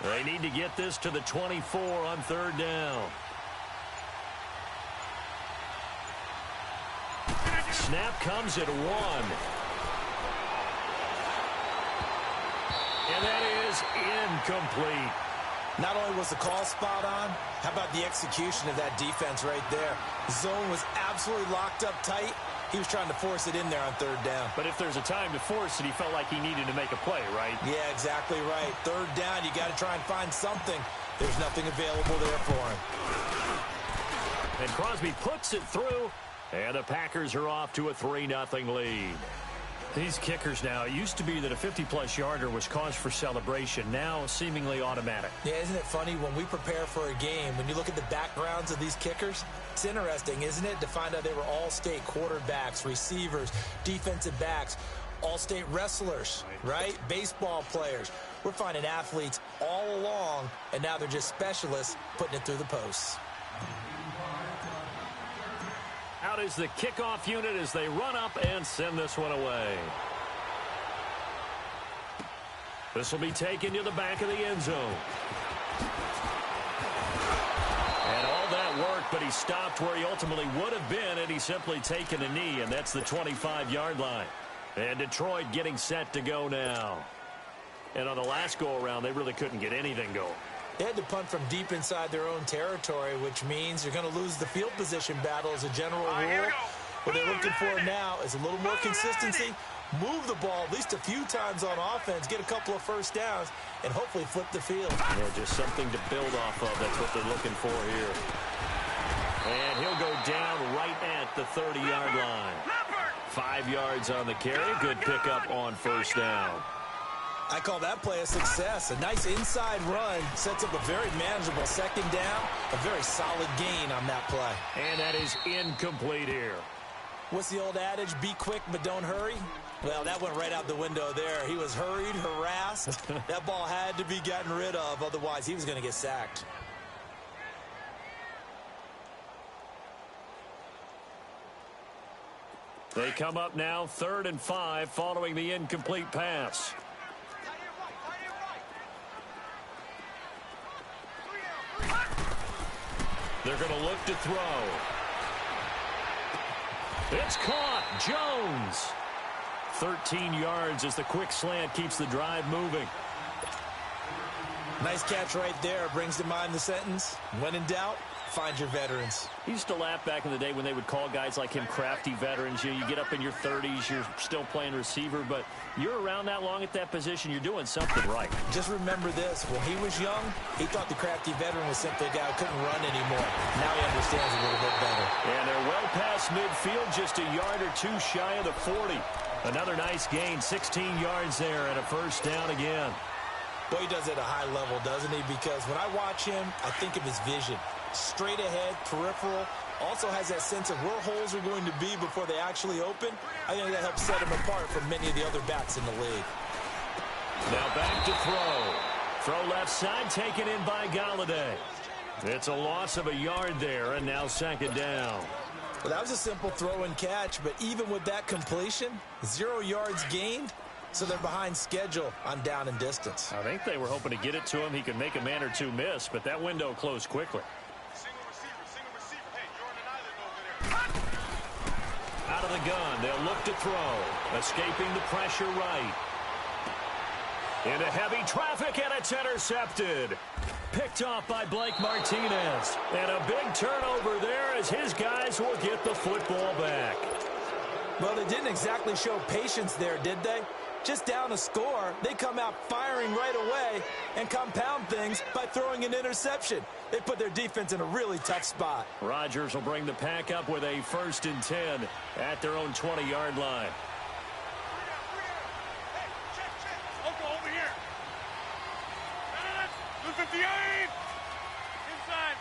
They need to get this to the 24 on third down. Snap comes at 1. And that is incomplete. Not only was the call spot on, how about the execution of that defense right there? The zone was absolutely locked up tight. He was trying to force it in there on third down. But if there's a time to force it, he felt like he needed to make a play, right? Yeah, exactly right. Third down, you got to try and find something. There's nothing available there for him. And Crosby puts it through, and the Packers are off to a 3-0 lead. These kickers now, it used to be that a 50-plus yarder was cause for celebration, now seemingly automatic. Yeah, isn't it funny when we prepare for a game, when you look at the backgrounds of these kickers, it's interesting, isn't it, to find out they were all-state quarterbacks, receivers, defensive backs, all-state wrestlers, right? Baseball players. We're finding athletes all along, and now they're just specialists putting it through the posts. Out is the kickoff unit as they run up and send this one away. This will be taken to the back of the end zone. And all that work, but he stopped where he ultimately would have been had he simply taken a knee, and that's the 25-yard line. And Detroit getting set to go now. And on the last go-around, they really couldn't get anything going. They had to punt from deep inside their own territory, which means you're going to lose the field position battle as a general rule. What they're looking for now is a little more consistency, move the ball at least a few times on offense, get a couple of first downs, and hopefully flip the field. Yeah, just something to build off of. That's what they're looking for here. And he'll go down right at the 30-yard line. 5 yards on the carry. Good pickup on first down. I call that play a success. A nice inside run sets up a very manageable second down. A very solid gain on that play. And that is incomplete here. What's the old adage? Be quick, but don't hurry. Well, that went right out the window there. He was hurried, harassed. That ball had to be gotten rid of. Otherwise, he was going to get sacked. They come up now 3rd and 5 following the incomplete pass. They're going to look to throw. It's caught. Jones. 13 yards as the quick slant keeps the drive moving. Nice catch right there. Brings to mind the sentence, when in doubt, find your veterans. He used to laugh back in the day when they would call guys like him crafty veterans. You get up in your 30s, you're still playing receiver, but you're around that long at that position, you're doing something right. Just remember this. When he was young, he thought the crafty veteran was simply a guy who couldn't run anymore. Now he understands a little bit better. And they're well past midfield, just a yard or two shy of the 40. Another nice gain, 16 yards there and a first down again. Boy, he does it at a high level, doesn't he? Because when I watch him, I think of his vision. Straight ahead, peripheral, also has that sense of where holes are going to be before they actually open. I think that helps set him apart from many of the other backs in the league. Now back to throw. Throw left side, taken in by Galladay. It's a loss of a yard there, and now second down. Well, that was a simple throw and catch, but even with that completion, 0 yards gained, so they're behind schedule on down and distance. I think they were hoping to get it to him. He could make a man or two miss, but that window closed quickly. Out of the gun, they'll look to throw. Escaping the pressure right. Into heavy traffic, and it's intercepted. Picked off by Blake Martinez. And a big turnover there as his guys will get the football back. Well, they didn't exactly show patience there, did they? Just down a score, they come out firing right away and compound things by throwing an interception. They put their defense in a really tough spot. Rodgers will bring the pack up with a 1st and 10 at their own 20-yard line. Over here. 58. Inside.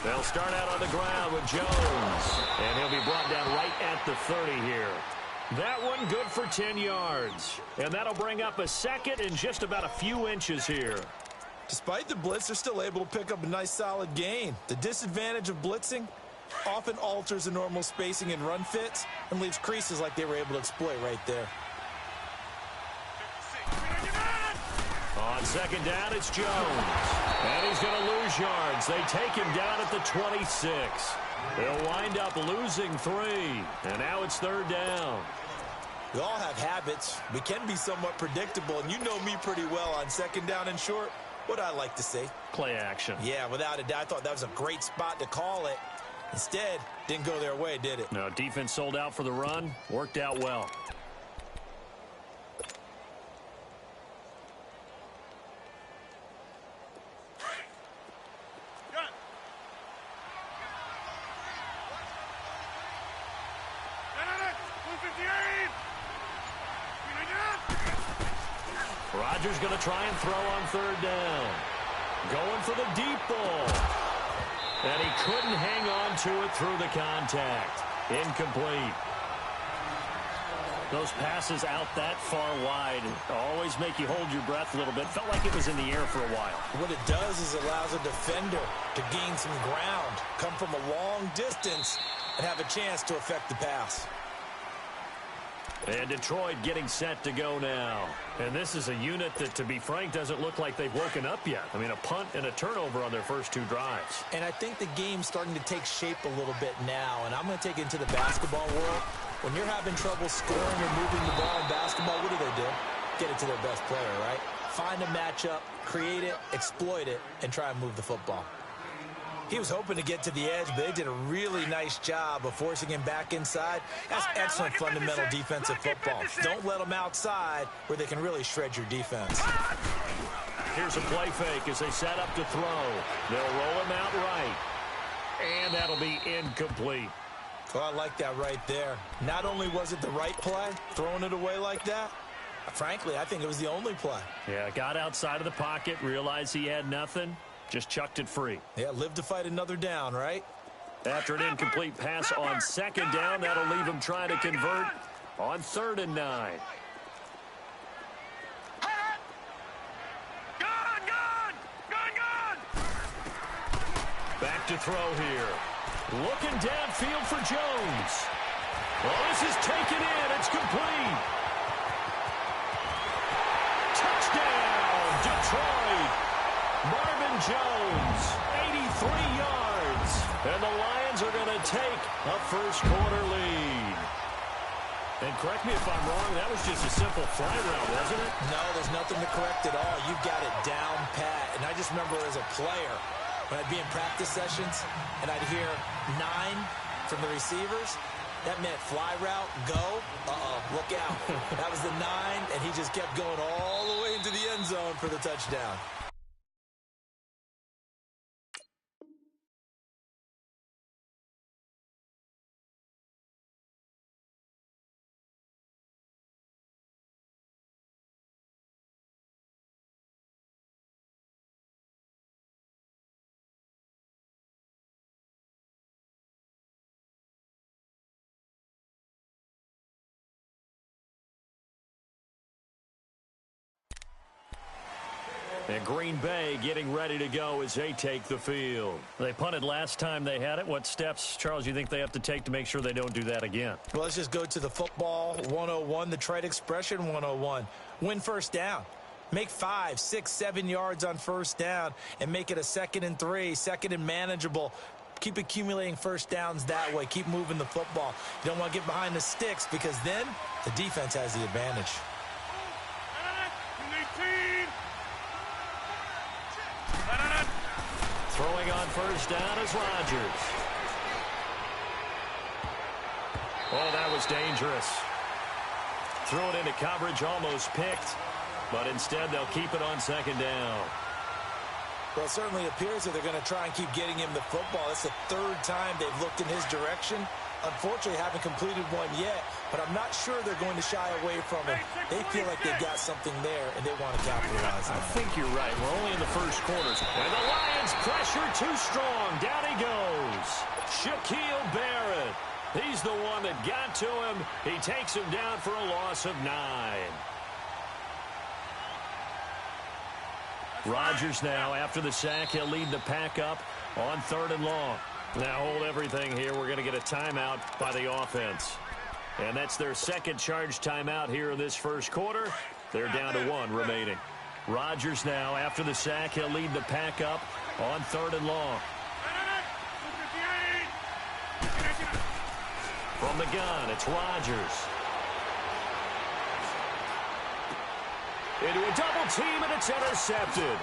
They'll start out on the ground with Jones. And he'll be brought down right at the 30 here. That one good for 10 yards. And that'll bring up a second and just about a few inches here. Despite the blitz, they're still able to pick up a nice solid gain. The disadvantage of blitzing often alters the normal spacing and run fits and leaves creases like they were able to exploit right there. On second down, it's Jones. And he's going to lose yards. They take him down at the 26. They'll wind up losing 3. And now it's third down. We all have habits. We can be somewhat predictable, and you know me pretty well on second down and short. What do I like to say? Play action. Yeah, without a doubt. I thought that was a great spot to call it. Instead, didn't go their way, did it? No, defense sold out for the run. Worked out well. Rodgers going to try and throw on third down. Going for the deep ball. And he couldn't hang on to it through the contact. Incomplete. Those passes out that far wide always make you hold your breath a little bit. Felt like it was in the air for a while. What it does is it allows a defender to gain some ground, come from a long distance, and have a chance to affect the pass. And Detroit getting set to go now. And this is a unit that, to be frank, doesn't look like they've woken up yet. I mean, a punt and a turnover on their first 2 drives. And I think the game's starting to take shape a little bit now. And I'm going to take it into the basketball world. When you're having trouble scoring or moving the ball in basketball, what do? Get it to their best player, right? Find a matchup, create it, exploit it, and try and move the football. He was hoping to get to the edge, but they did a really nice job of forcing him back inside. That's excellent fundamental defensive football. Don't let them outside where they can really shred your defense. Here's a play fake as they set up to throw. They'll roll him out right. And that'll be incomplete. Well, I like that right there. Not only was it the right play, throwing it away like that, frankly, I think it was the only play. Yeah, got outside of the pocket, realized he had nothing. Just chucked it free. Yeah, live to fight another down, right? After an incomplete pass on second down, that'll leave him trying to convert on 3rd and 9. Back to throw here. Looking downfield for Jones. Well, this is taken in. It's complete. Touchdown, Detroit. Marvin Jones, 83 yards. And the Lions are going to take a first-quarter lead. And correct me if I'm wrong, that was just a simple fly route, wasn't it? No, there's nothing to correct at all. You've got it down pat. And I just remember as a player, when I'd be in practice sessions and I'd hear 9 from the receivers, that meant fly route, go, look out. That was the 9, and he just kept going all the way into the end zone for the touchdown. And Green Bay getting ready to go as they take the field. They punted last time they had it. What steps, Charles, you think they have to take to make sure they don't do that again? Well, let's just go to the football 101, the trite expression 101. Win first down. Make 5, 6, 7 yards on first down and make it a 2nd and 3, 2nd and manageable. Keep accumulating first downs that way. Keep moving the football. You don't want to get behind the sticks because then the defense has the advantage. Throwing on first down is Rodgers. Oh, that was dangerous. Threw it into coverage, almost picked, but instead they'll keep it on 2nd down. Well, it certainly appears that they're going to try and keep getting him the football. It's the 3rd time they've looked in his direction. Unfortunately, haven't completed one yet, but I'm not sure they're going to shy away from him. They feel like they've got something there, and they want to capitalize on it. I think you're right. We're only in the first quarters. And the Lions pressure too strong. Down he goes. Shaquille Barrett. He's the one that got to him. He takes him down for a loss of 9. Rodgers now, after the sack, he'll lead the pack up on 3rd and long. Now hold everything here. We're going to get a timeout by the offense. And that's their 2nd charge timeout here in this first quarter. They're down to 1 remaining. Rodgers now, after the sack, he'll lead the pack up on 3rd and long. From the gun, it's Rodgers. Into a double team, and it's intercepted.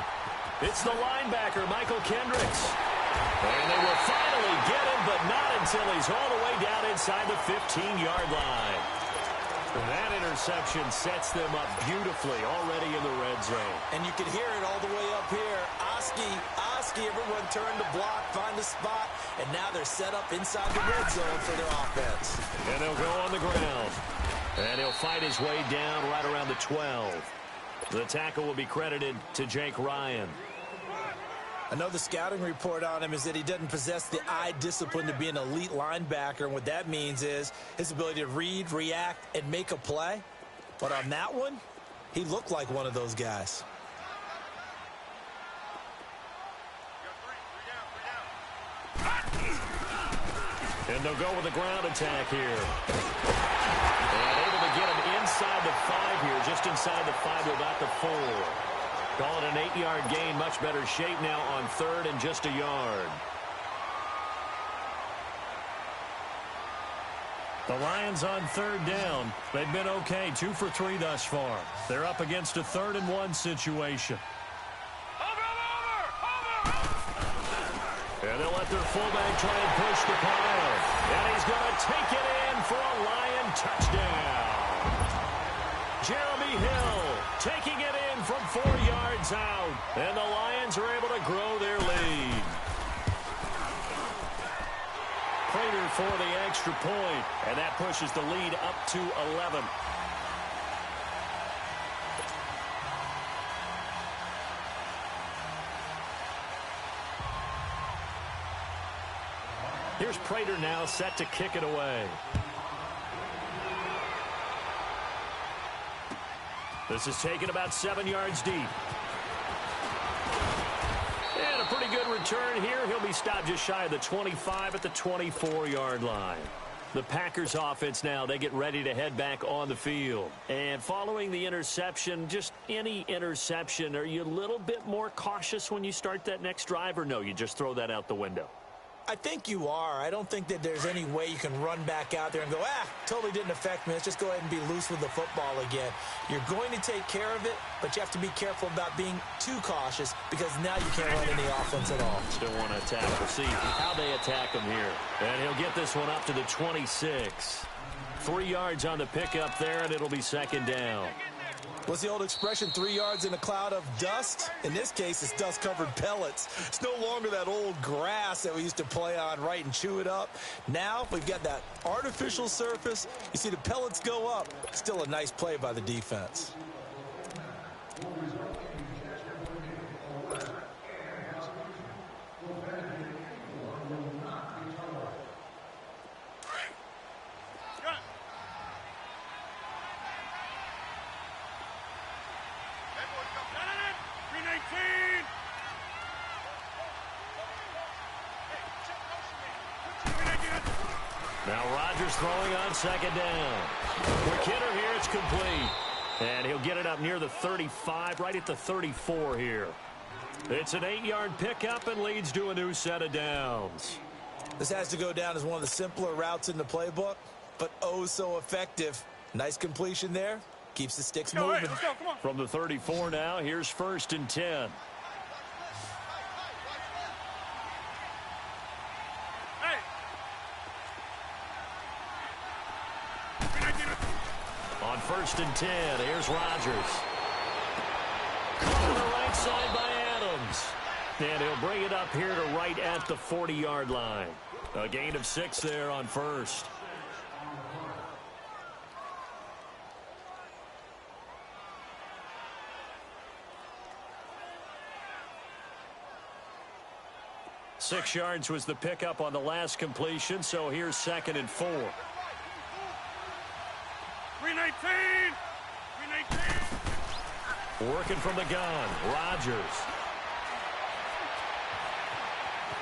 It's the linebacker, Michael Kendricks. And they will finally get him, but not until he's all the way down inside the 15-yard line. That interception sets them up beautifully already in the red zone. And you can hear it all the way up here. Oski, everyone turned to block, find a spot, and now they're set up inside the red zone for their offense. And they'll go on the ground. And he'll fight his way down right around the 12. The tackle will be credited to Jake Ryan. I know the scouting report on him is that he doesn't possess the eye discipline to be an elite linebacker, and what that means is his ability to read, react, and make a play. But on that one, he looked like one of those guys. And they'll go with a ground attack here. And able to get him inside the 5 here, just inside the 5 to about the 4. Call it an 8-yard gain, much better shape now on 3rd and just a yard. The Lions on 3rd down. They've been okay, 2 for 3 thus far. They're up against a 3rd and 1 situation. And they'll let their fullback try and push the pile. And he's going to take it in for a Lion touchdown. Jeremy Hill taking it in from 4 yards out. And the Lions are able to grow their lead. Prater for the extra point. And that pushes the lead up to 11. Here's Prater now set to kick it away. This is taken about 7 yards deep. And a pretty good return here. He'll be stopped just shy of the 25 at the 24-yard line. The Packers offense now, they get ready to head back on the field. And following the interception, just any interception, are you a little bit more cautious when you start that next drive, or no, you just throw that out the window? I think you are. I don't think that there's any way you can run back out there and go, totally didn't affect me. Let's just go ahead and be loose with the football again. You're going to take care of it, but you have to be careful about being too cautious because now you can't run any offense at all. Still want to attack. We'll see how they attack him here. And he'll get this one up to the 26. 3 yards on the pickup there, and it'll be 2nd down. What's the old expression, 3 yards in a cloud of dust? In this case, it's dust-covered pellets. It's no longer that old grass that we used to play on, right, and chew it up. Now we've got that artificial surface. You see the pellets go up. Still a nice play by the defense. Now Rodgers throwing on 2nd down. For Kidder here, it's complete. And he'll get it up near the 35, right at the 34 here. It's an 8-yard pickup and leads to a new set of downs. This has to go down as one of the simpler routes in the playbook, but oh so effective. Nice completion there. Keeps the sticks moving. Let's go, come on. From the 34 now, here's 1st and 10. On 1st and 10, here's Rodgers. Caught on the right side by Adams. And he'll bring it up here to right at the 40-yard line. A gain of 6 there on 1st. Six yards was the pickup on the last completion, so here's 2nd and 4. 319! 319! Working from the gun, Rodgers.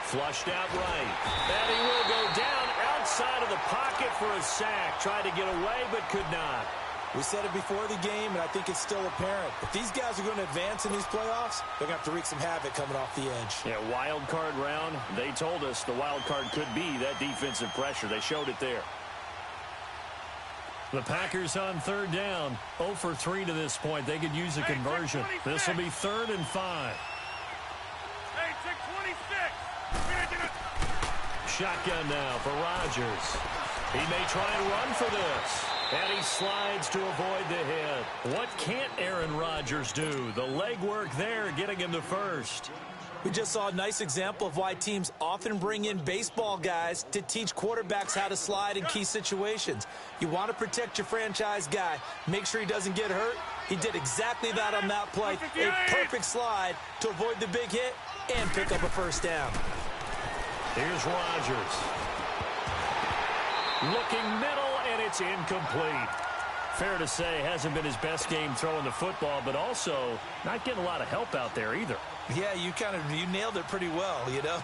Flushed out right. And he will go down outside of the pocket for a sack. Tried to get away, but could not. We said it before the game, and I think it's still apparent. If these guys are going to advance in these playoffs, they're going to have to wreak some havoc coming off the edge. Yeah, wild card round. They told us the wild card could be that defensive pressure. They showed it there. The Packers on third down. 0 for 3 to this point. They could use a conversion. This will be 3rd and 5. Hey, check 26. Shotgun now for Rodgers. He may try and run for this. And he slides to avoid the hit. What can't Aaron Rodgers do? The legwork there getting him the first. We just saw a nice example of why teams often bring in baseball guys to teach quarterbacks how to slide in key situations. You want to protect your franchise guy. Make sure he doesn't get hurt. He did exactly that on that play. A perfect slide to avoid the big hit and pick up a first down. Here's Rodgers. Looking middle, and it's incomplete. Fair to say, hasn't been his best game throwing the football, but also not getting a lot of help out there either. Yeah, you nailed it pretty well, you know.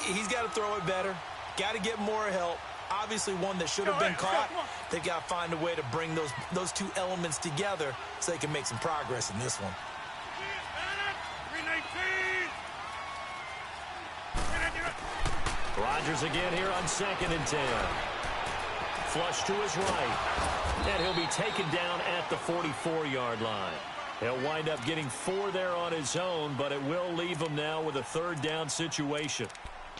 He's got to throw it better. Got to get more help. Obviously one that should have been caught. They got to find a way to bring those two elements together so they can make some progress in this one. Rodgers again here on 2nd and 10. Flush to his right. And he'll be taken down at the 44-yard line. He'll wind up getting 4 there on his own, but it will leave him now with a 3rd down situation.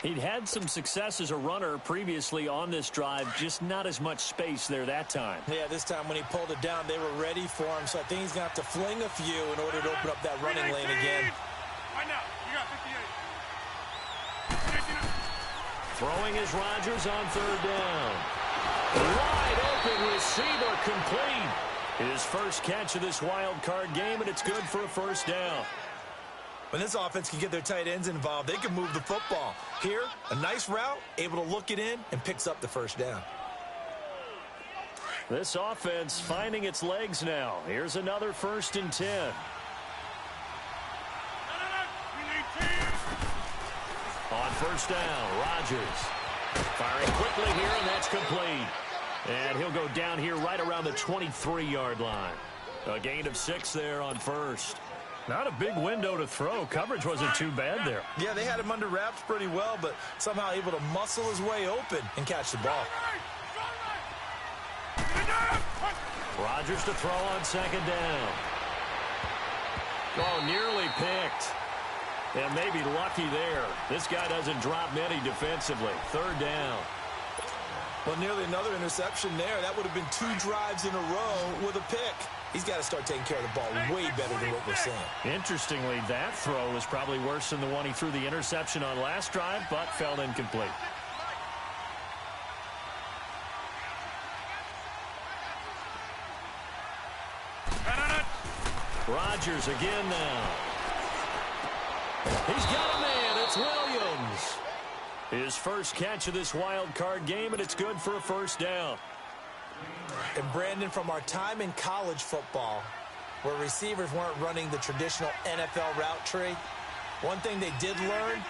He'd had some success as a runner previously on this drive, just not as much space there that time. Yeah, this time when he pulled it down, they were ready for him, so I think he's going to have to fling a few in order to open up that running lane again. Right now, you got 58. Throwing is Rodgers on 3rd down. Wide open receiver complete. His first catch of this wild card game, and it's good for a first down. When this offense can get their tight ends involved, they can move the football. Here, a nice route, able to look it in, and picks up the first down. This offense finding its legs now. Here's another 1st and 10. On 1st down, Rodgers firing quickly here, and that's complete. And he'll go down here right around the 23-yard line. A gain of 6 there on 1st. Not a big window to throw. Coverage wasn't too bad there. Yeah, they had him under wraps pretty well, but somehow able to muscle his way open and catch the ball. Rodgers to throw on 2nd down. Oh, nearly picked. And maybe lucky there. This guy doesn't drop many defensively. 3rd down. Well, nearly another interception there. That would have been 2 drives in a row with a pick. He's got to start taking care of the ball way better than what we're seeing. Interestingly, that throw was probably worse than the one he threw the interception on last drive, but fell incomplete. Rodgers again now. He's got a man. It's Williams. His first catch of this wild card game, and it's good for a first down. And Brandon, from our time in college football, where receivers weren't running the traditional NFL route tree, one thing they did learn,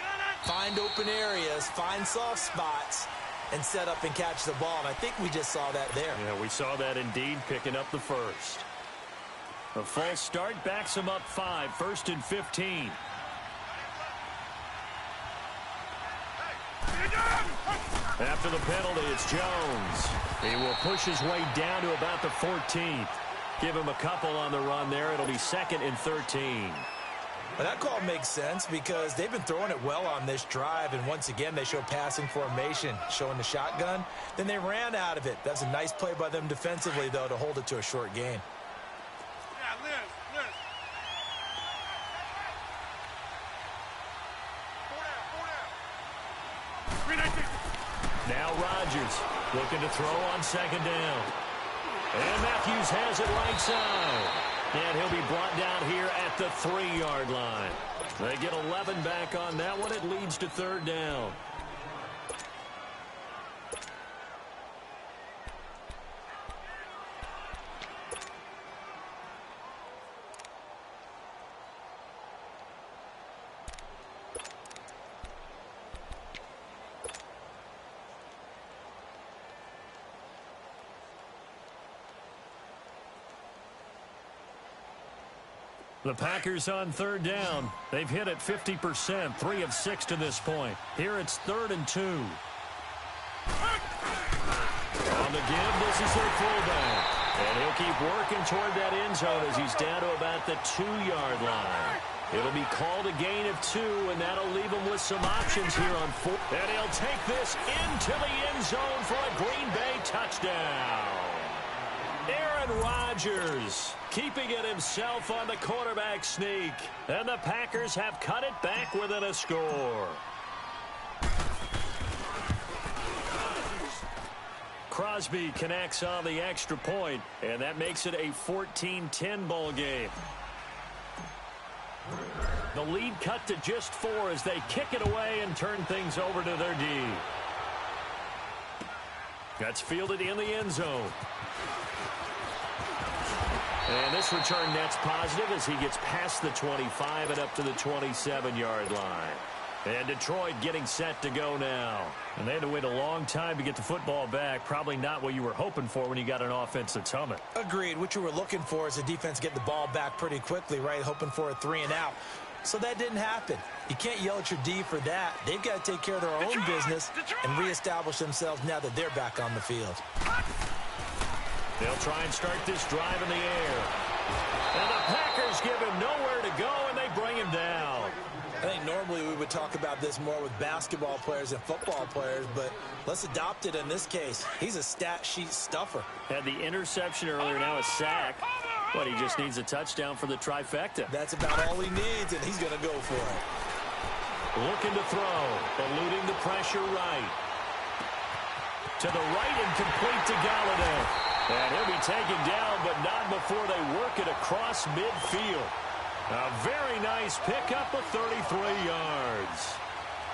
find open areas, find soft spots, and set up and catch the ball. And I think we just saw that there. Yeah, we saw that indeed, picking up the first. A false start backs him up 5, 1st and 15. After the penalty, it's Jones. He will push his way down to about the 14th. Give him a couple on the run there. It'll be 2nd and 13. Well, that call makes sense because they've been throwing it well on this drive, and once again, they show passing formation, showing the shotgun. Then they ran out of it. That's a nice play by them defensively, though, to hold it to a short gain. Yeah, Liz. Now Rodgers looking to throw on 2nd down. And Matthews has it right side. And he'll be brought down here at the 3-yard line. They get 11 back on that one. It leads to 3rd down. The Packers on third down. They've hit it 50%, 3 of 6 to this point. Here it's 3rd and 2. On the give, this is their fullback. And he'll keep working toward that end zone as he's down to about the 2-yard line. It'll be called a gain of 2, and that'll leave him with some options here on 4. And he'll take this into the end zone for a Green Bay touchdown. Aaron Rodgers keeping it himself on the quarterback sneak. And the Packers have cut it back within a score. Crosby connects on the extra point, and that makes it a 14-10 ball game. The lead cut to just 4 as they kick it away and turn things over to their D. That's fielded in the end zone. And this return net's positive as he gets past the 25 and up to the 27-yard line. And Detroit getting set to go now. And they had to wait a long time to get the football back. Probably not what you were hoping for when you got an offense that's humming. Agreed. What you were looking for is the defense get the ball back pretty quickly, right? Hoping for a 3 and out. So that didn't happen. You can't yell at your D for that. They've got to take care of their own business and reestablish themselves now that they're back on the field. They'll try and start this drive in the air. And the Packers give him nowhere to go, and they bring him down. I think normally we would talk about this more with basketball players and football players, but let's adopt it in this case. He's a stat sheet stuffer. Had the interception earlier, now a sack. But he just needs a touchdown for the trifecta. That's about all he needs, and he's going to go for it. Looking to throw, eluding the pressure right. To the right and complete to Galladay. And he'll be taken down, but not before they work it across midfield. A very nice pickup of 33 yards.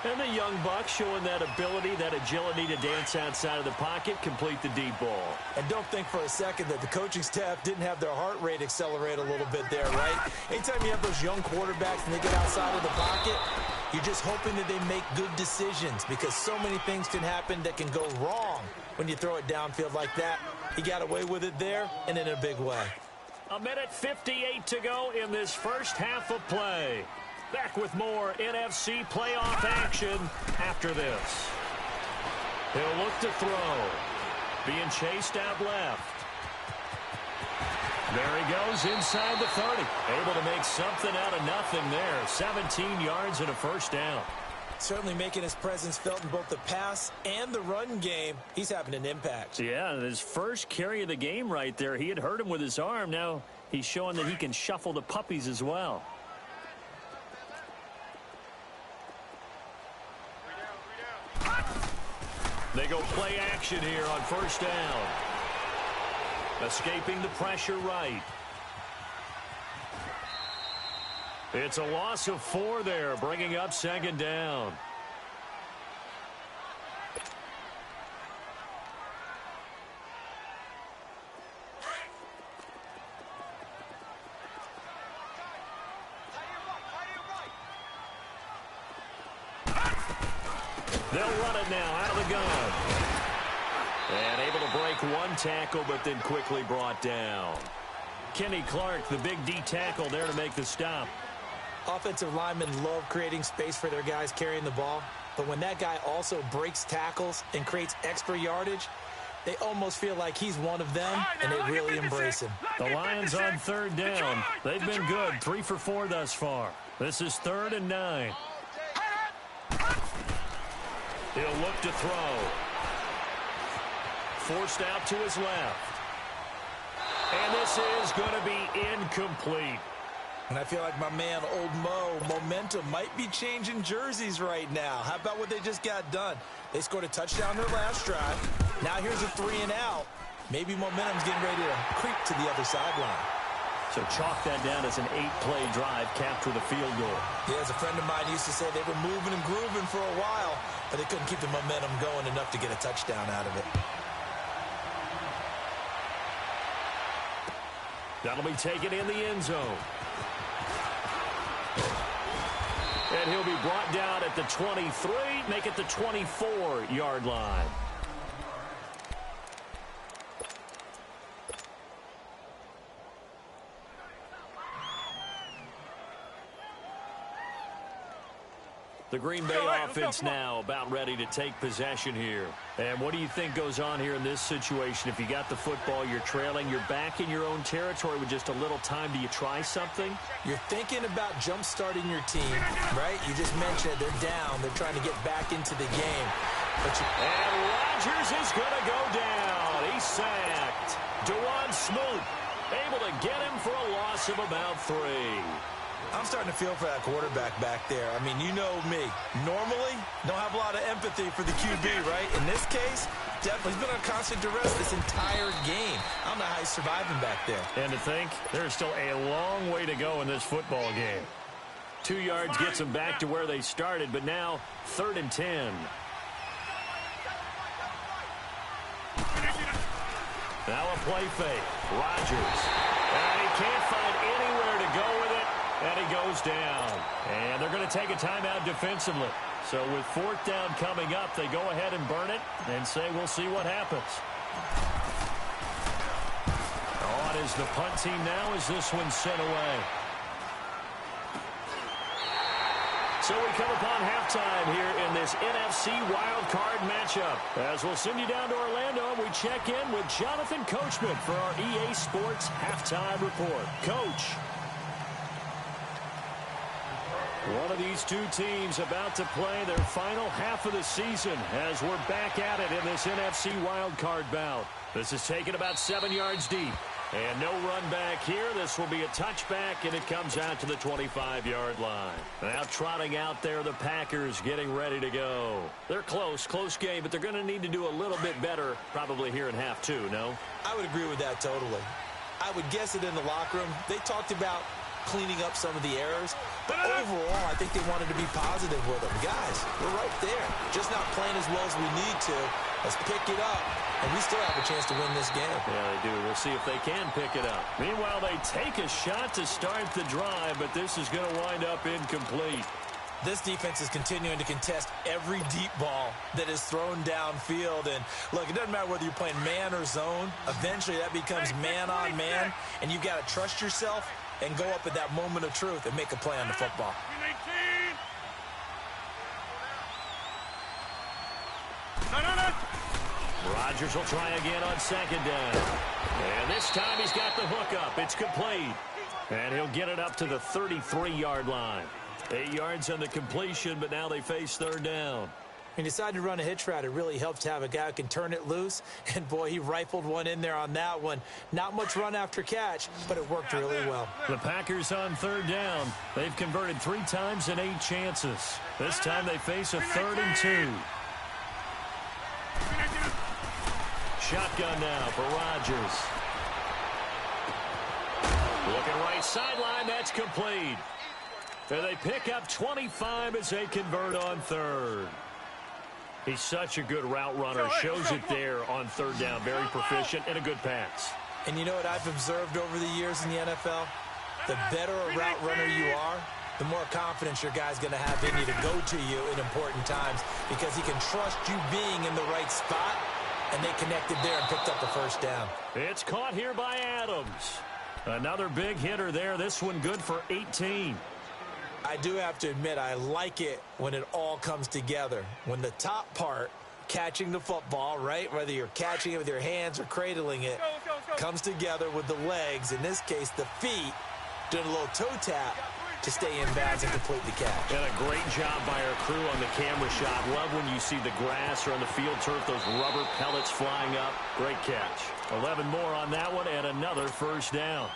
And the young buck showing that ability, that agility to dance outside of the pocket, complete the deep ball. And don't think for a second that the coaching staff didn't have their heart rate accelerate a little bit there, right? Anytime you have those young quarterbacks and they get outside of the pocket, you're just hoping that they make good decisions because so many things can happen that can go wrong when you throw it downfield like that. He got away with it there and in a big way. 1:58 to go in this first half of play. Back with more NFC playoff action after this. He'll look to throw. Being chased out left. There he goes inside the 30. Able to make something out of nothing there. 17 yards and a first down. Certainly making his presence felt in both the pass and the run game. He's having an impact. Yeah, his first carry of the game right there. He had hurt him with his arm. Now he's showing that he can shuffle the puppies as well. They go play action here on first down. Escaping the pressure right. It's a loss of 4 there, bringing up second down. They'll run it now out of the gun. And able to break one tackle, but then quickly brought down. Kenny Clark, the big D tackle there to make the stop. Offensive linemen love creating space for their guys carrying the ball. But when that guy also breaks tackles and creates extra yardage, they almost feel like he's one of them, and they really embrace him. The Lions on third down. They've been good, 3 for 4 thus far. This is 3rd and 9. He'll look to throw. Forced out to his left. And this is going to be incomplete. And I feel like my man, Old Mo, momentum might be changing jerseys right now. How about what they just got done? They scored a touchdown their last drive. Now here's a 3 and out. Maybe momentum's getting ready to creep to the other sideline. So chalk that down as an 8-play drive, capture the field goal. Yeah, as a friend of mine used to say, they were moving and grooving for a while, but they couldn't keep the momentum going enough to get a touchdown out of it. That'll be taken in the end zone. And he'll be brought down at the 23, make it the 24-yard line. The Green Bay offense now about ready to take possession here. And what do you think goes on here in this situation? If you got the football, you're trailing, you're back in your own territory with just a little time. Do you try something? You're thinking about jump-starting your team, right? You just mentioned it. They're down. They're trying to get back into the game. And Rodgers is going to go down. He's sacked. Dewan Smoot able to get him for a loss of about 3. I'm starting to feel for that quarterback back there. I mean, you know me. Normally, don't have a lot of empathy for the QB, right? In this case, definitely. He's been on constant duress this entire game. I don't know how he's surviving back there. And to think, there's still a long way to go in this football game. 2 yards gets them back to where they started, but now 3rd and 10. Now a play fake. Rodgers. And he can't find anywhere to go with it. And he goes down. And they're going to take a timeout defensively. So with 4th down coming up, they go ahead and burn it and say we'll see what happens. On is the punt team now as this one's sent away. So we come upon halftime here in this NFC wildcard matchup. As we'll send you down to Orlando, we check in with Jonathan Coachman for our EA Sports Halftime Report. Coach. One of these two teams about to play their final half of the season as we're back at it in this NFC wildcard bout. This is taken about 7 yards deep. And no run back here. This will be a touchback, and it comes out to the 25-yard line. Now trotting out there, the Packers getting ready to go. They're close game, but they're going to need to do a little bit better probably here in half 2, no? I would agree with that totally. I would guess it in the locker room. They talked about cleaning up some of the errors, but overall, I think they wanted to be positive with them. Guys, we're right there. Just not playing as well as we need to. Let's pick it up, and we still have a chance to win this game. Yeah, they do. We'll see if they can pick it up. Meanwhile, they take a shot to start the drive, but this is going to wind up incomplete. This defense is continuing to contest every deep ball that is thrown downfield. And, look, it doesn't matter whether you're playing man or zone. Eventually, that becomes man-on-man, and you've got to trust yourself and go up at that moment of truth and make a play on the football. Rodgers will try again on 2nd down. And this time he's got the hook up. It's complete. And he'll get it up to the 33-yard line. 8 yards on the completion, but now they face 3rd down. He decided to run a hitch route. It really helps to have a guy who can turn it loose. And, boy, he rifled one in there on that one. Not much run after catch, but it worked really well. The Packers on 3rd down. They've converted 3 times in 8 chances. This time they face a 3rd and 2. Shotgun now for Rodgers. Looking right sideline. That's complete. And they pick up 25 as they convert on 3rd. He's such a good route runner. Shows it there on 3rd down. Very proficient and a good pass. And you know what I've observed over the years in the NFL? The better a route runner you are, the more confidence your guy's going to have in you to go to you in important times because he can trust you being in the right spot, and they connected there and picked up the 1st down. It's caught here by Adams. Another big hitter there. This one good for 18. I do have to admit, I like it when it all comes together. When the top part, catching the football, right, whether you're catching it with your hands or cradling it, comes together with the legs, in this case the feet, doing a little toe tap to stay in bounds and complete the catch. And a great job by our crew on the camera shot. Love when you see the grass or on the field turf, those rubber pellets flying up. Great catch. 11 more on that one and another 1st down.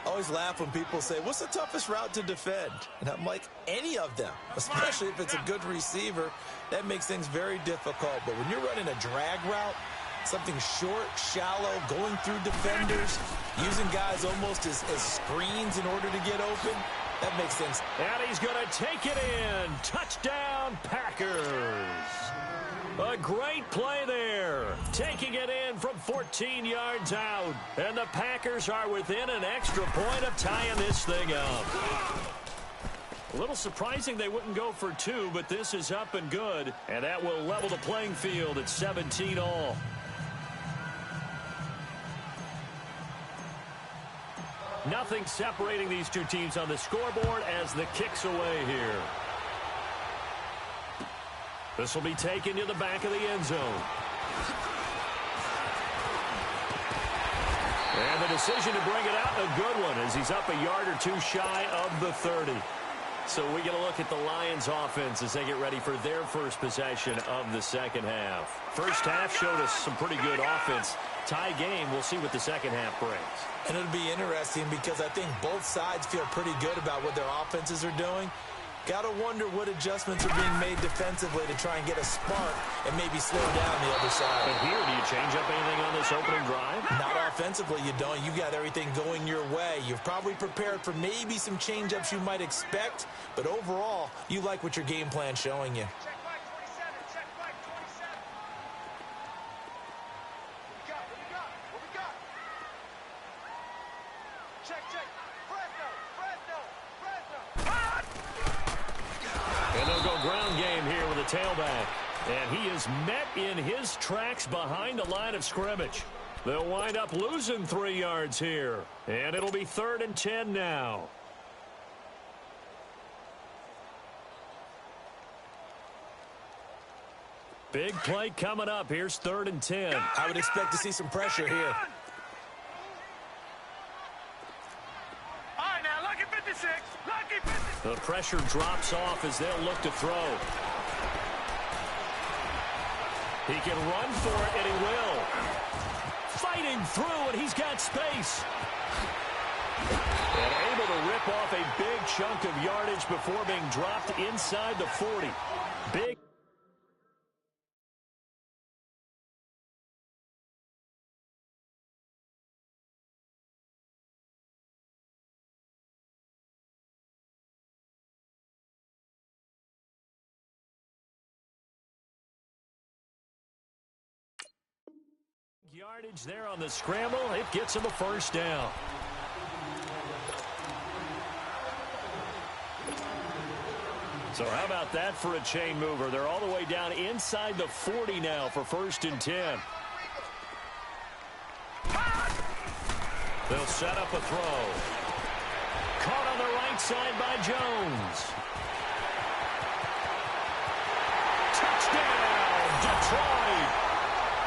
I always laugh when people say, what's the toughest route to defend? And I'm like, any of them, especially if it's a good receiver. That makes things very difficult. But when you're running a drag route, something short, shallow, going through defenders, using guys almost as screens in order to get open, that makes sense. And he's going to take it in. Touchdown, Packers. A great play there. Taking it in from 14 yards out. And the Packers are within an extra point of tying this thing up. A little surprising they wouldn't go for 2, but this is up and good. And that will level the playing field at 17 all. Nothing separating these two teams on the scoreboard as the kick's away here. This will be taken to the back of the end zone. And the decision to bring it out, a good one, as he's up a yard or two shy of the 30. So we get a look at the Lions offense as they get ready for their first possession of the second half. First half showed us some pretty good offense. Tie game, we'll see what the second half brings. And it'll be interesting because I think both sides feel pretty good about what their offenses are doing. Got to wonder what adjustments are being made defensively to try and get a spark and maybe slow down the other side. But here, do you change up anything on this opening drive? Not offensively, you don't. You got everything going your way. You've probably prepared for maybe some change-ups you might expect, but overall, you like what your game plan's showing you. Check back 27. Check back 27. What we got? What we got? Check. Fresno. And they'll go ground game here with a tailback. And he is met in his tracks behind the line of scrimmage. They'll wind up losing 3 yards here. And it'll be 3rd and 10 now. Big play coming up. Here's 3rd and 10. I would expect to see some pressure here. All right, now, lucky 56. Lucky 56. The pressure drops off as they'll look to throw. He can run for it, and he will. Fighting through, and he's got space. And able to rip off a big chunk of yardage before being dropped inside the 40. Big. Yardage there on the scramble. It gets him a first down. So how about that for a chain mover? They're all the way down inside the 40 now for 1st and 10. They'll set up a throw. Caught on the right side by Jones. Touchdown, Detroit.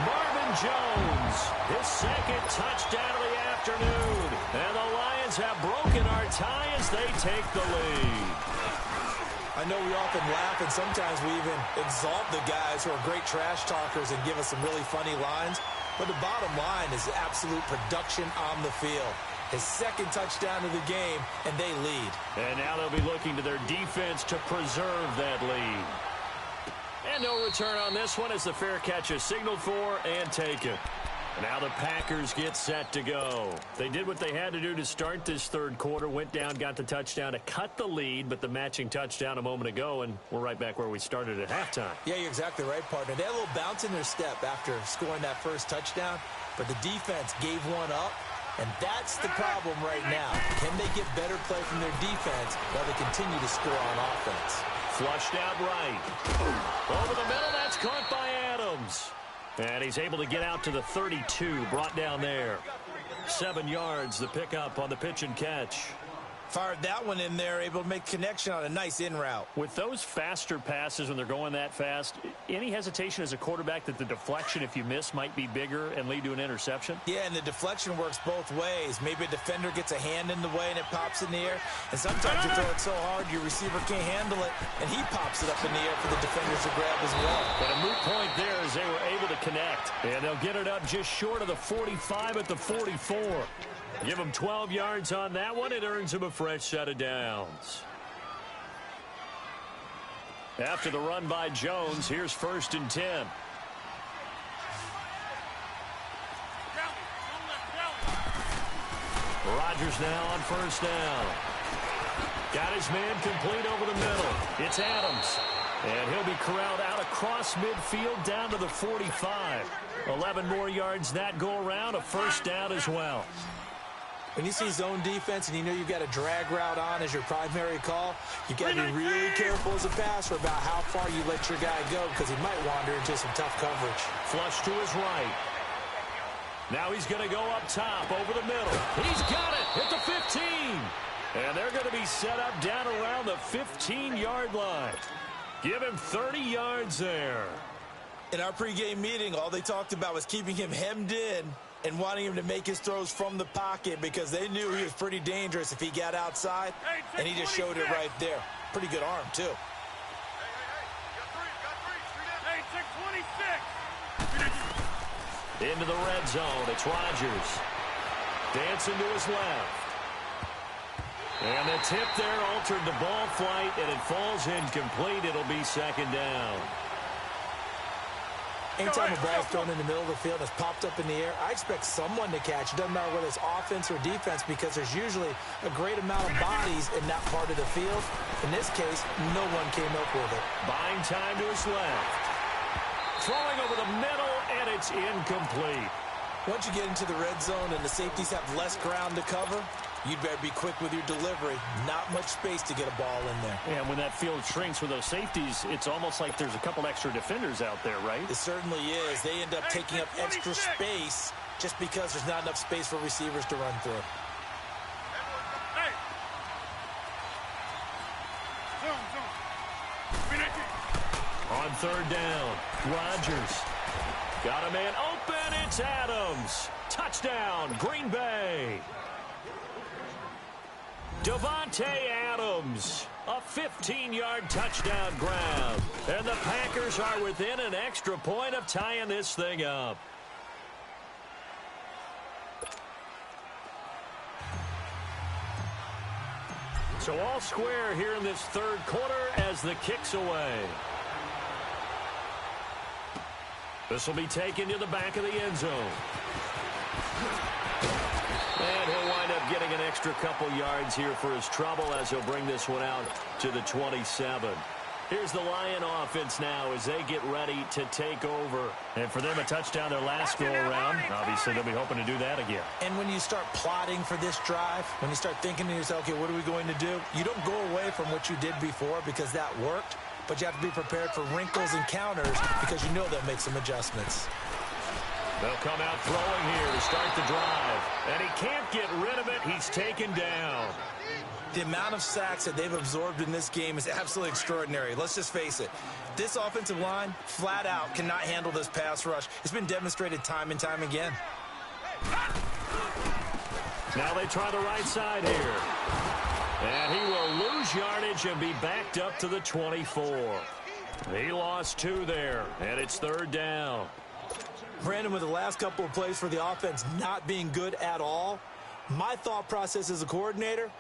Marvin Jones, his 2nd touchdown of the afternoon. And the Lions have broken our tie as they take the lead. I know we often laugh, and sometimes we even exalt the guys who are great trash talkers and give us some really funny lines. But the bottom line is absolute production on the field. His 2nd touchdown of the game, and they lead. And now they'll be looking to their defense to preserve that lead. And no return on this one as the fair catch is signaled for and taken. Now the Packers get set to go. They did what they had to do to start this 3rd quarter. Went down, got the touchdown to cut the lead, but the matching touchdown a moment ago, and we're right back where we started at halftime. Yeah, you're exactly right, partner. They had a little bounce in their step after scoring that first touchdown, but the defense gave one up, and that's the problem right now. Can they get better play from their defense while they continue to score on offense? Flushed out right. Over the middle, that's caught by Adams. And he's able to get out to the 32, brought down there. 7 yards, the pickup on the pitch and catch. Fired that one in there, able to make connection on a nice in route. With those faster passes when they're going that fast, any hesitation as a quarterback that the deflection, if you miss, might be bigger and lead to an interception? Yeah, and the deflection works both ways. Maybe a defender gets a hand in the way and it pops in the air. And sometimes you throw it so hard your receiver can't handle it, and he pops it up in the air for the defenders to grab as well. But a moot point there as they were able to connect. And they'll get it up just short of the 45 at the 44. Give him 12 yards on that one. It earns him a fresh set of downs. After the run by Jones, here's 1st and 10. Rodgers now on 1st down. Got his man complete over the middle. It's Adams. And he'll be corralled out across midfield down to the 45. 11 more yards that go around. A 1st down as well. When you see zone defense and you know you've got a drag route on as your primary call, you got to be really careful as a passer about how far you let your guy go because he might wander into some tough coverage. Flush to his right. Now he's going to go up top over the middle. He's got it at the 15. And they're going to be set up down around the 15-yard line. Give him 30 yards there. In our pregame meeting, all they talked about was keeping him hemmed in and wanting him to make his throws from the pocket because they knew he was pretty dangerous if he got outside, and he just showed it right there. Pretty good arm, too. Hey, 626. Into the red zone. It's Rodgers. Dancing to his left. And the tip there altered the ball flight, and it falls incomplete. It'll be second down. Anytime a ball is thrown in the middle of the field that's popped up in the air, I expect someone to catch. It doesn't matter whether it's offense or defense because there's usually a great amount of bodies in that part of the field. In this case, no one came up with it. Buying time to his left. Throwing over the middle, and it's incomplete. Once you get into the red zone and the safeties have less ground to cover, you'd better be quick with your delivery. Not much space to get a ball in there. And when that field shrinks with those safeties, it's almost like there's a couple extra defenders out there, right? It certainly is. They end up taking up extra space just because there's not enough space for receivers to run through. Hey. On third down, Rodgers. Got a man open. It's Adams. Touchdown, Green Bay. Devontae Adams, a 15-yard touchdown grab. And the Packers are within an extra point of tying this thing up. So all square here in this third quarter as the kick's away. This will be taken to the back of the end zone. And he'll wind up getting an extra couple yards here for his trouble as he'll bring this one out to the 27. Here's the Lion offense now as they get ready to take over. And for them, a touchdown their last go-around. Obviously, they'll be hoping to do that again. And when you start plotting for this drive, when you start thinking to yourself, okay, what are we going to do? You don't go away from what you did before because that worked. But you have to be prepared for wrinkles and counters because you know they'll make some adjustments. They'll come out throwing here to start the drive. And he can't get rid of it. He's taken down. The amount of sacks that they've absorbed in this game is absolutely extraordinary. Let's just face it. This offensive line, flat out, cannot handle this pass rush. It's been demonstrated time and time again. Now they try the right side here. And he will lose yardage and be backed up to the 24. He lost 2 there, and it's third down. Brandon, with the last couple of plays for the offense not being good at all, my thought process as a coordinator,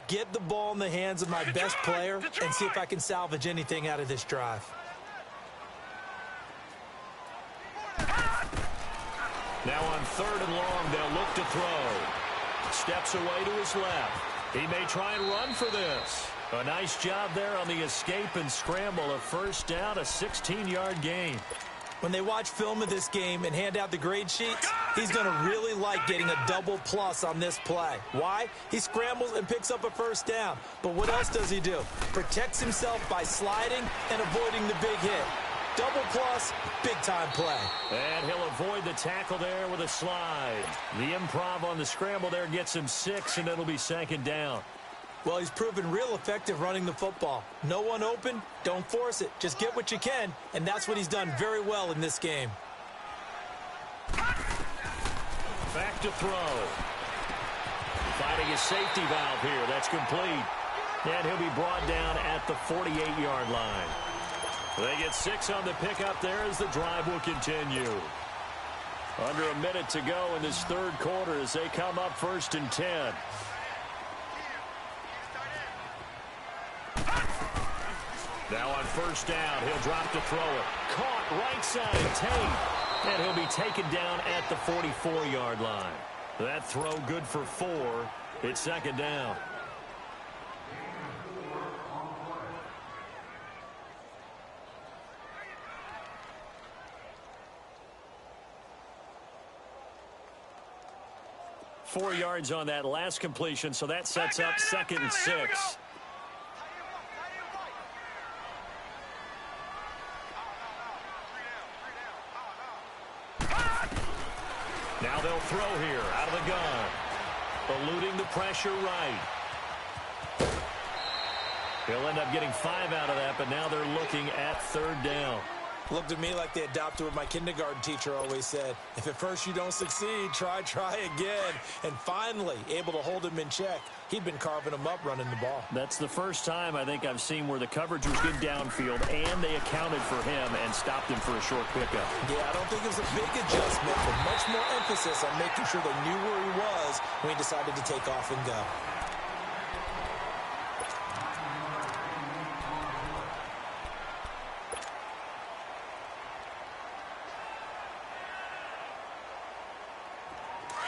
get the ball in the hands of my best player and see if I can salvage anything out of this drive. Now on third and long, they'll look to throw. Steps away to his left. He may try and run for this. A nice job there on the escape and scramble. A first down, a 16-yard gain. When they watch film of this game and hand out the grade sheets, he's going to really like getting a double plus on this play. Why? He scrambles and picks up a first down. But what else does he do? Protects himself by sliding and avoiding the big hit. Double plus, big-time play. And he'll avoid the tackle there with a slide. The improv on the scramble there gets him 6, and it'll be second down. Well, he's proven real effective running the football. No one open, don't force it. Just get what you can, and that's what he's done very well in this game. Back to throw. Finding his safety valve here. That's complete. And he'll be brought down at the 48-yard line. They get 6 on the pickup there as the drive will continue. Under a minute to go in this third quarter as they come up first and 10. Now on first down, he'll drop to throw it. Caught right side, Tate. And he'll be taken down at the 44-yard line. That throw good for 4. It's second down. Four yards on that last completion, so that sets up second and 6. Now they'll throw here out of the gun. Eluding the pressure right. He'll end up getting 5 out of that, but now they're looking at third down. Looked to me like they adopted what my kindergarten teacher always said. If at first you don't succeed, try again. And finally, able to hold him in check. He'd been carving him up running the ball. That's the first time I think I've seen where the coverage was good downfield and they accounted for him and stopped him for a short pickup. Yeah, I don't think it was a big adjustment, but much more emphasis on making sure they knew where he was when he decided to take off and go.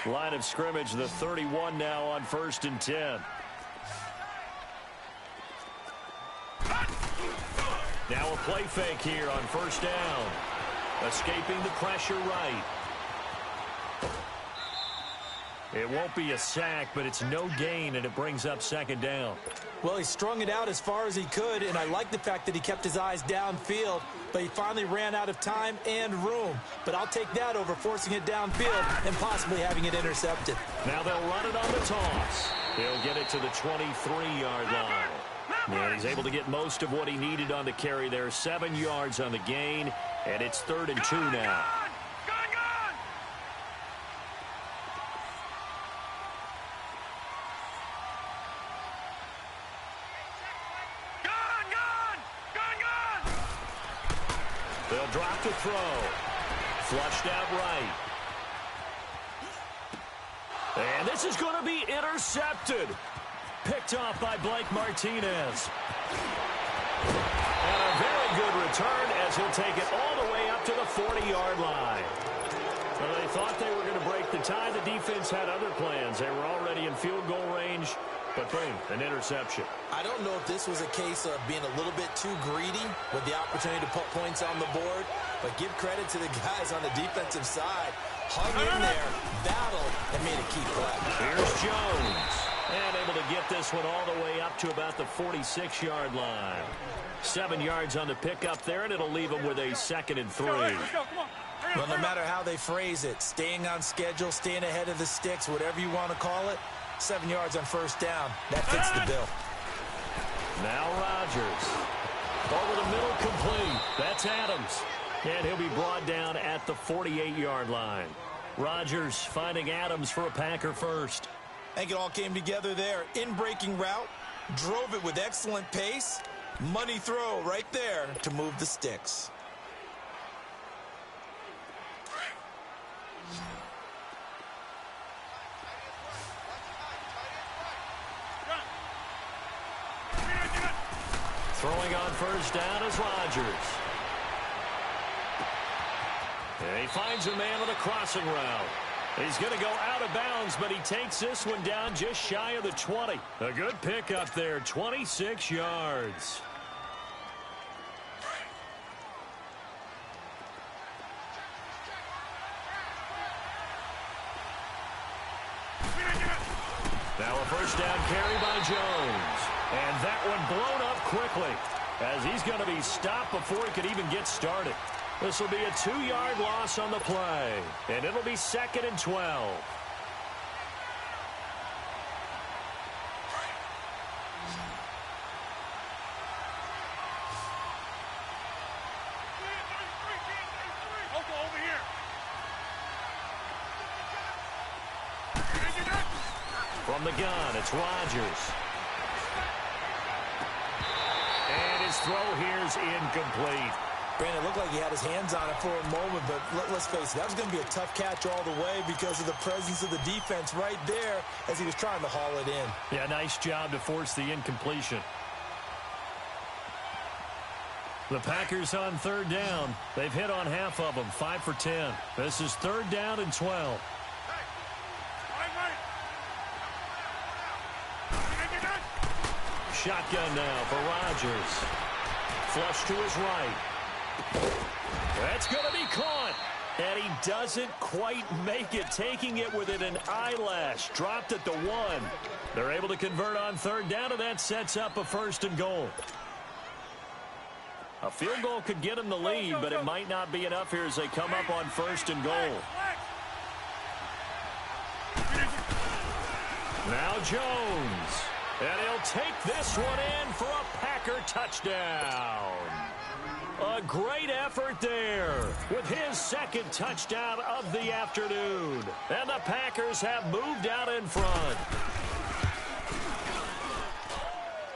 Line of scrimmage, the 31 now on 1st and 10. Now a play fake here on 1st down. Escaping the pressure right. It won't be a sack, but it's no gain, and it brings up 2nd down. Well, he strung it out as far as he could, and I like the fact that he kept his eyes downfield, but he finally ran out of time and room. But I'll take that over forcing it downfield and possibly having it intercepted. Now they'll run it on the toss. He'll get it to the 23-yard line. And he's able to get most of what he needed on the carry there. 7 yards on the gain, and it's 3rd and 2 now. They'll drop to throw. Flushed out right. And this is going to be intercepted. Picked off by Blake Martinez. And a very good return as he'll take it all the way up to the 40-yard line. Well, they thought they were going to break the tie. The defense had other plans. They were already in field goal range. But boom, an interception. I don't know if this was a case of being a little bit too greedy with the opportunity to put points on the board, but give credit to the guys on the defensive side. Hung in there, battled, and made a key play. Here's Jones. And able to get this one all the way up to about the 46-yard line. 7 yards on the pickup there, and it'll leave them with a 2nd and 3. Well, no matter how they phrase it, staying on schedule, staying ahead of the sticks, whatever you want to call it, 7 yards on 1st down. That fits the bill. Now Rodgers. Over the middle, complete. That's Adams. And he'll be brought down at the 48-yard line. Rodgers finding Adams for a Packer first. I think it all came together there. In-breaking route. Drove it with excellent pace. Money throw right there to move the sticks. Throwing on 1st down is Rodgers. And he finds a man on a crossing route. He's going to go out of bounds, but he takes this one down just shy of the 20. A good pickup there, 26 yards. Now a 1st down carry by Jones. And that one blown up quickly as he's going to be stopped before he could even get started. This will be a 2-yard loss on the play, and it'll be 2nd and 12. From the gun, it's Rodgers. And his throw here's incomplete. Brandon, it looked like he had his hands on it for a moment, but let's face it, that was going to be a tough catch all the way because of the presence of the defense right there as he was trying to haul it in. Yeah, nice job to force the incompletion. The Packers on 3rd down. They've hit on half of them, 5 for 10. This is 3rd down and 12. Shotgun now for Rodgers. Flush to his right. That's going to be caught. And he doesn't quite make it, taking it within an eyelash. Dropped at the 1. They're able to convert on 3rd down, and that sets up a 1st and goal. A field goal could get him the lead, but it might not be enough here as they come up on 1st and goal. Now Jones. And he'll take this one in for a pass. touchdown. A great effort there with his second touchdown of the afternoon. And the Packers have moved out in front.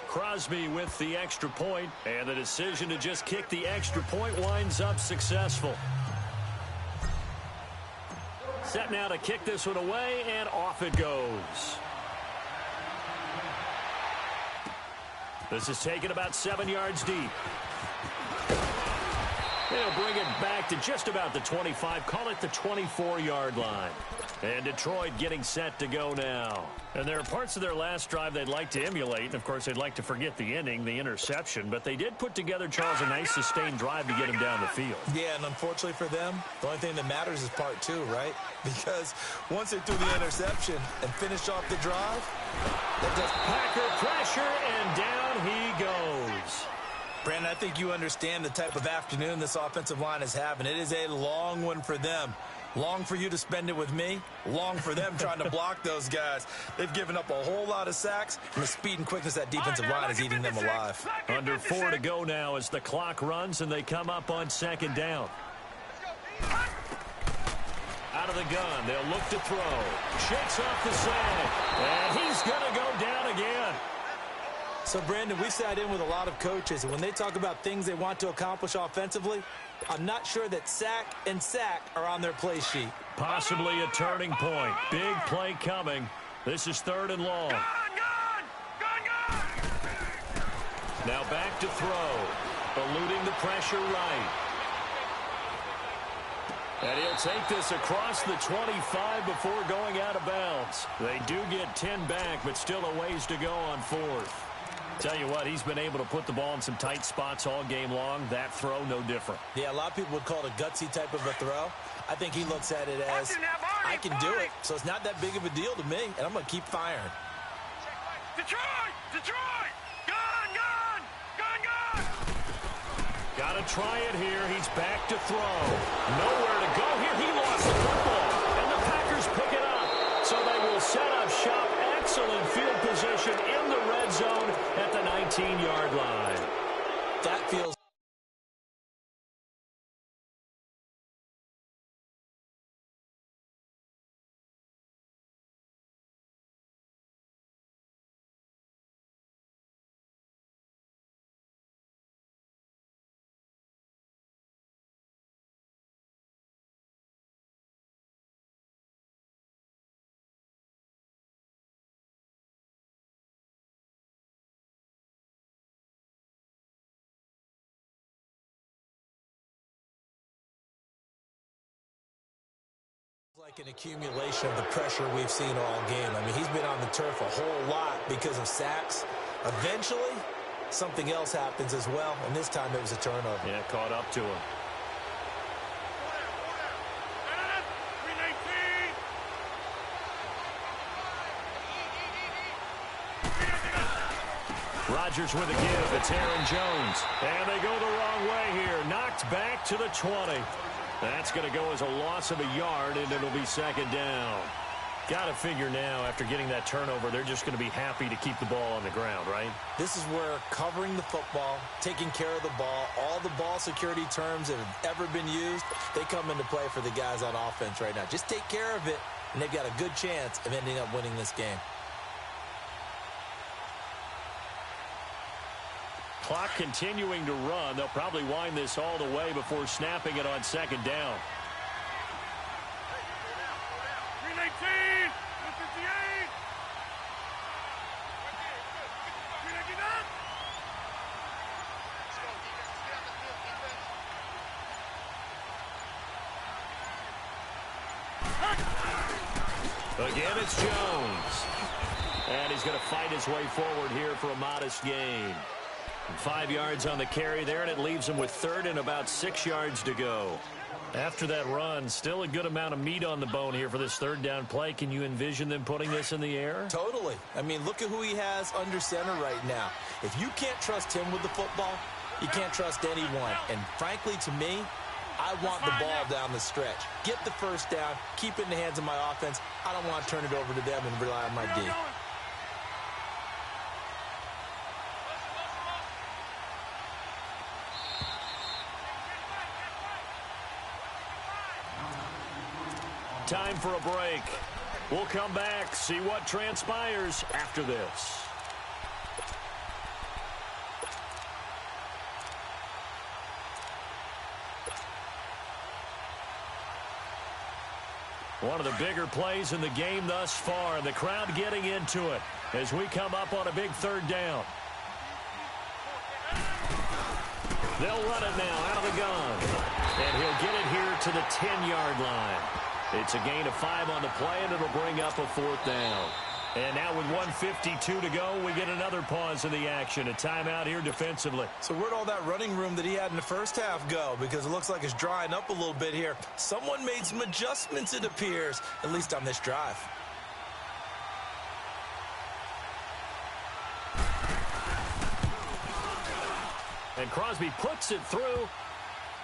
Crosby with the extra point, and the decision to just kick the extra point winds up successful. Set now to kick this one away, and off it goes. This is taken about 7 yards deep. They'll bring it back to just about the 25, call it the 24-yard line. And Detroit getting set to go now. And there are parts of their last drive they'd like to emulate. And, of course, they'd like to forget the inning, the interception. But they did put together, Charles, a nice sustained drive to get him down the field. Yeah, and unfortunately for them, the only thing that matters is part two, right? Because once they threw the interception and finished off the drive, they just Packer pressure, and down he goes. Brandon, I think you understand the type of afternoon this offensive line is having. It is a long one for them. Long for you to spend it with me. Long for them trying to block those guys. They've given up a whole lot of sacks, and the speed and quickness of that defensive line is eating them alive. Under 4 to go now as the clock runs, and they come up on second down. Out of the gun, they'll look to throw. Shakes off the sag, and he's going to go down again. So, Brandon, we sat in with a lot of coaches, and when they talk about things they want to accomplish offensively, I'm not sure that sack and sack are on their play sheet. Possibly a turning point. Big play coming. This is 3rd and long. Gone! Now back to throw. Eluding the pressure right. And he'll take this across the 25 before going out of bounds. They do get 10 back, but still a ways to go on 4th. Tell you what, he's been able to put the ball in some tight spots all game long. That throw, no different. Yeah, a lot of people would call it a gutsy type of a throw. I think he looks at it as, I can do it, so it's not that big of a deal to me, and I'm going to keep firing. Detroit! Gone! Got to try it here. He's back to throw. Nowhere to go here. He lost the football, and the Packers pick it up. So they will set up shop. Excellent field position in the red zone at the 19-yard line. That feels... like an accumulation of the pressure we've seen all game. I mean, he's been on the turf a whole lot because of sacks. Eventually, something else happens as well, and this time it was a turnover. Yeah, caught up to him. Rodgers with a give. It's Aaron Jones. And they go the wrong way here. Knocked back to the 20. That's going to go as a loss of a yard, and it'll be second down. Got to figure now, after getting that turnover, they're just going to be happy to keep the ball on the ground, right? This is where covering the football, taking care of the ball, all the ball security terms that have ever been used, they come into play for the guys on offense right now. Just take care of it, and they've got a good chance of ending up winning this game. Clock continuing to run. They'll probably wind this all the way before snapping it on second down. 319! 158! 399! Again, it's Jones. And he's going to fight his way forward here for a modest gain. 5 yards on the carry there, and it leaves him with 3rd and about 6 yards to go. After that run, still a good amount of meat on the bone here for this 3rd down play. Can you envision them putting this in the air? Totally. I mean, look at who he has under center right now. If you can't trust him with the football, you can't trust anyone. And frankly, to me, I want the ball down the stretch. Get the first down, keep it in the hands of my offense. I don't want to turn it over to them and rely on my D. Time for a break. We'll come back, see what transpires after this. One of the bigger plays in the game thus far. The crowd getting into it as we come up on a big third down. They'll run it now out of the gun. And he'll get it here to the 10-yard line. It's a gain of 5 on the play, and it'll bring up a 4th down. And now with 1:52 to go, we get another pause in the action. A timeout here defensively. So where'd all that running room that he had in the first half go? Because it looks like it's drying up a little bit here. Someone made some adjustments, it appears, at least on this drive. And Crosby puts it through,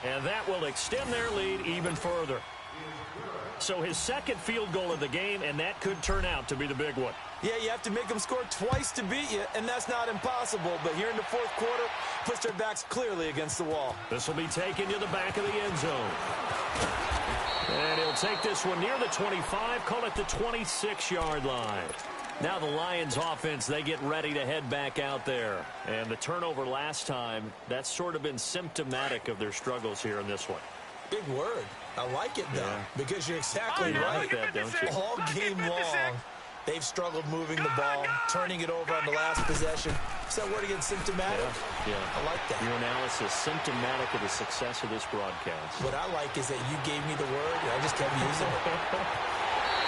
and that will extend their lead even further. So his second field goal of the game, and that could turn out to be the big one. Yeah, you have to make them score twice to beat you, and that's not impossible. But here in the fourth quarter, puts their backs clearly against the wall. This will be taken to the back of the end zone. And he'll take this one near the 25, call it the 26-yard line. Now the Lions offense, they get ready to head back out there. And the turnover last time, that's sort of been symptomatic of their struggles here in this one. Big word. I like it, though, because you're exactly right. Like that, don't you? All game long, they've struggled moving the ball, turning it over on the last possession. Is that word again, symptomatic? Yeah. I like that. Your analysis, symptomatic of the success of this broadcast. What I like is that you gave me the word, and I just kept using it.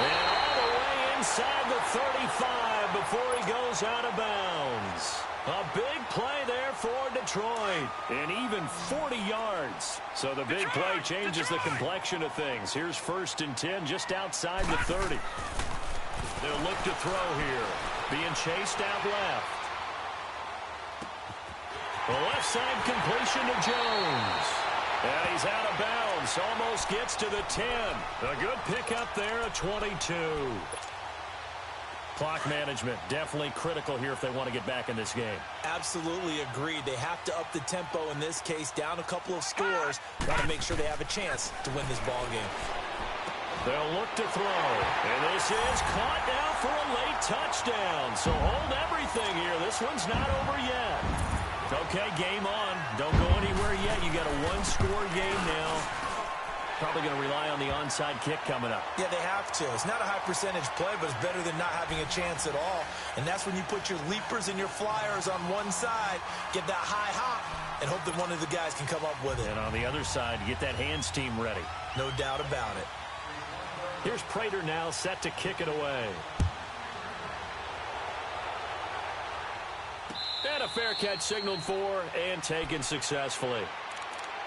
And all the way inside the 35 before he goes out of bounds. A big play there for Detroit, and even 40 yards. So the big play changes the complexion of things. Here's 1st and 10 just outside the 30. They'll look to throw here, being chased out left. The left side completion to Jones. And he's out of bounds, almost gets to the 10. A good pickup there, a 22. Clock management, definitely critical here if they want to get back in this game. Absolutely agreed. They have to up the tempo in this case, down a couple of scores. Want to make sure they have a chance to win this ball game. They'll look to throw. And this is caught now for a late touchdown. So hold everything here. This one's not over yet. Okay, game on. Don't go anywhere yet. You got a one-score game now. Probably going to rely on the onside kick coming up. Yeah, they have to. It's not a high percentage play, but it's better than not having a chance at all. And that's when you put your leapers and your flyers on one side, get that high hop, and hope that one of the guys can come up with it. And on the other side, get that hands team ready. No doubt about it. Here's Prater now set to kick it away. And a fair catch signaled for and taken successfully.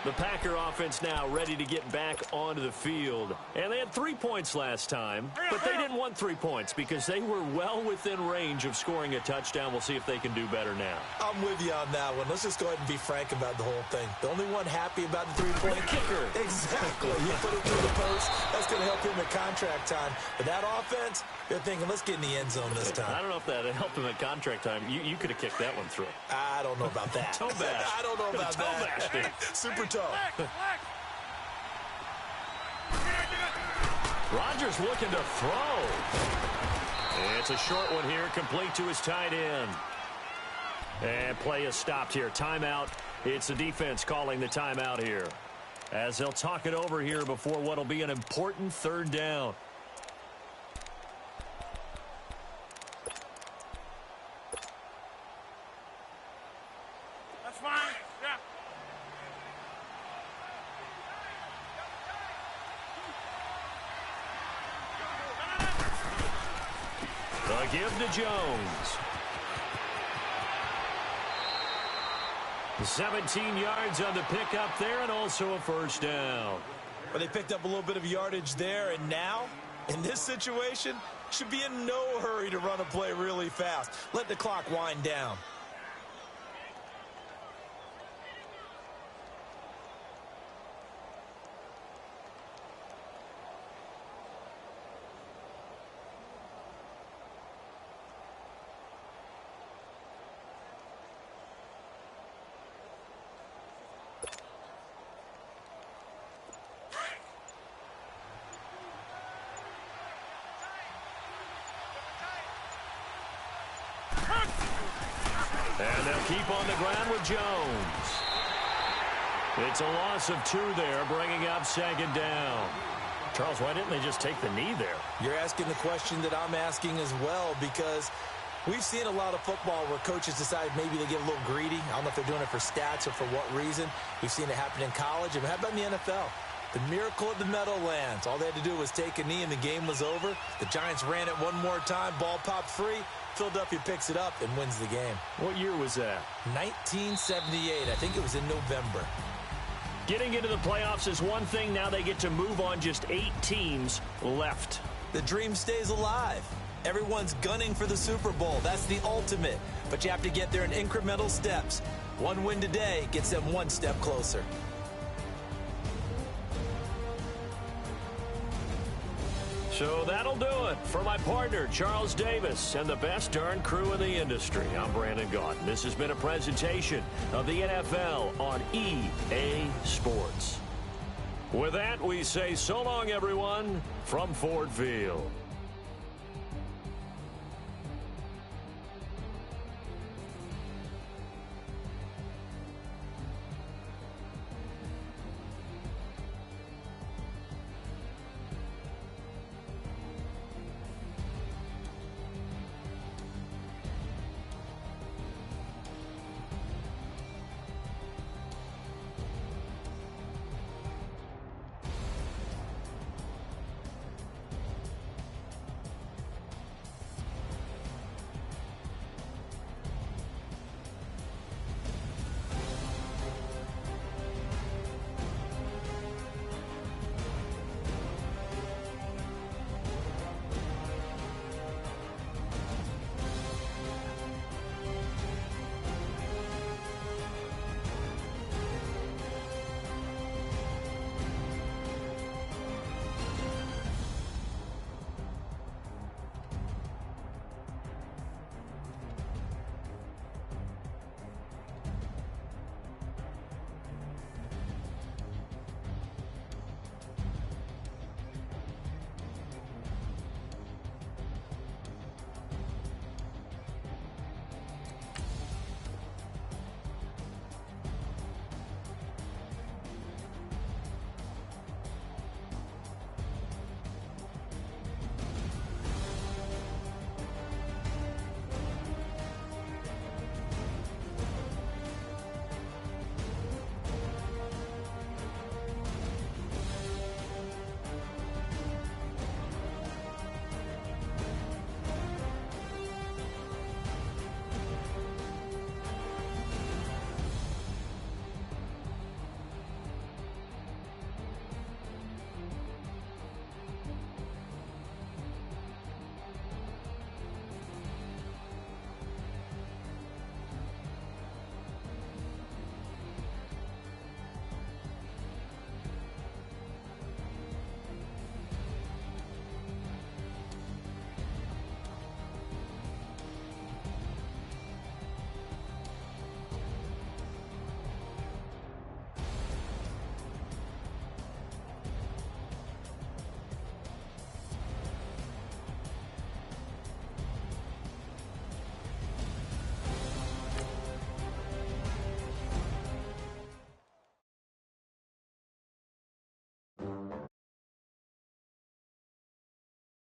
The Packer offense now ready to get back onto the field. And they had 3 points last time, but they didn't want 3 points because they were well within range of scoring a touchdown. We'll see if they can do better now. I'm with you on that one. Let's just go ahead and be frank about the whole thing. The only one happy about the three-point kicker. Exactly. You put it through the post. That's going to help him at contract time. But that offense, they're thinking, let's get in the end zone this time. I don't know if that helped him at contract time. You could have kicked that one through. I don't know about that. Toe bash. I don't know about toe that. Bash, Super toe. Rodgers looking to throw. It's a short one here, complete to his tight end. And play is stopped here. Timeout. It's the defense calling the timeout here, as they'll talk it over here before what will be an important 3rd down. That's fine. Yeah. The give to Jones. 17 yards on the pickup there, and also a 1st down. Well, they picked up a little bit of yardage there, and now, in this situation, should be in no hurry to run a play really fast. Let the clock wind down. And they'll keep on the ground with Jones. It's a loss of 2 there, bringing up 2nd down. Charles, why didn't they just take the knee there? You're asking the question that I'm asking as well, because we've seen a lot of football where coaches decide maybe they get a little greedy. I don't know if they're doing it for stats or for what reason. We've seen it happen in college. And how about in the NFL? The miracle of the Meadowlands. All they had to do was take a knee and the game was over. The Giants ran it one more time. Ball popped free. Philadelphia picks it up and wins the game. What year was that? 1978. I think it was in November. Getting into the playoffs is one thing. Now they get to move on. Just 8 teams left. The dream stays alive. Everyone's gunning for the Super Bowl. That's the ultimate. But you have to get there in incremental steps. One win today gets them one step closer. So that'll do it for my partner, Charles Davis, and the best darn crew in the industry. I'm Brandon Gaudin. This has been a presentation of the NFL on EA Sports. With that, we say so long, everyone, from Ford Field.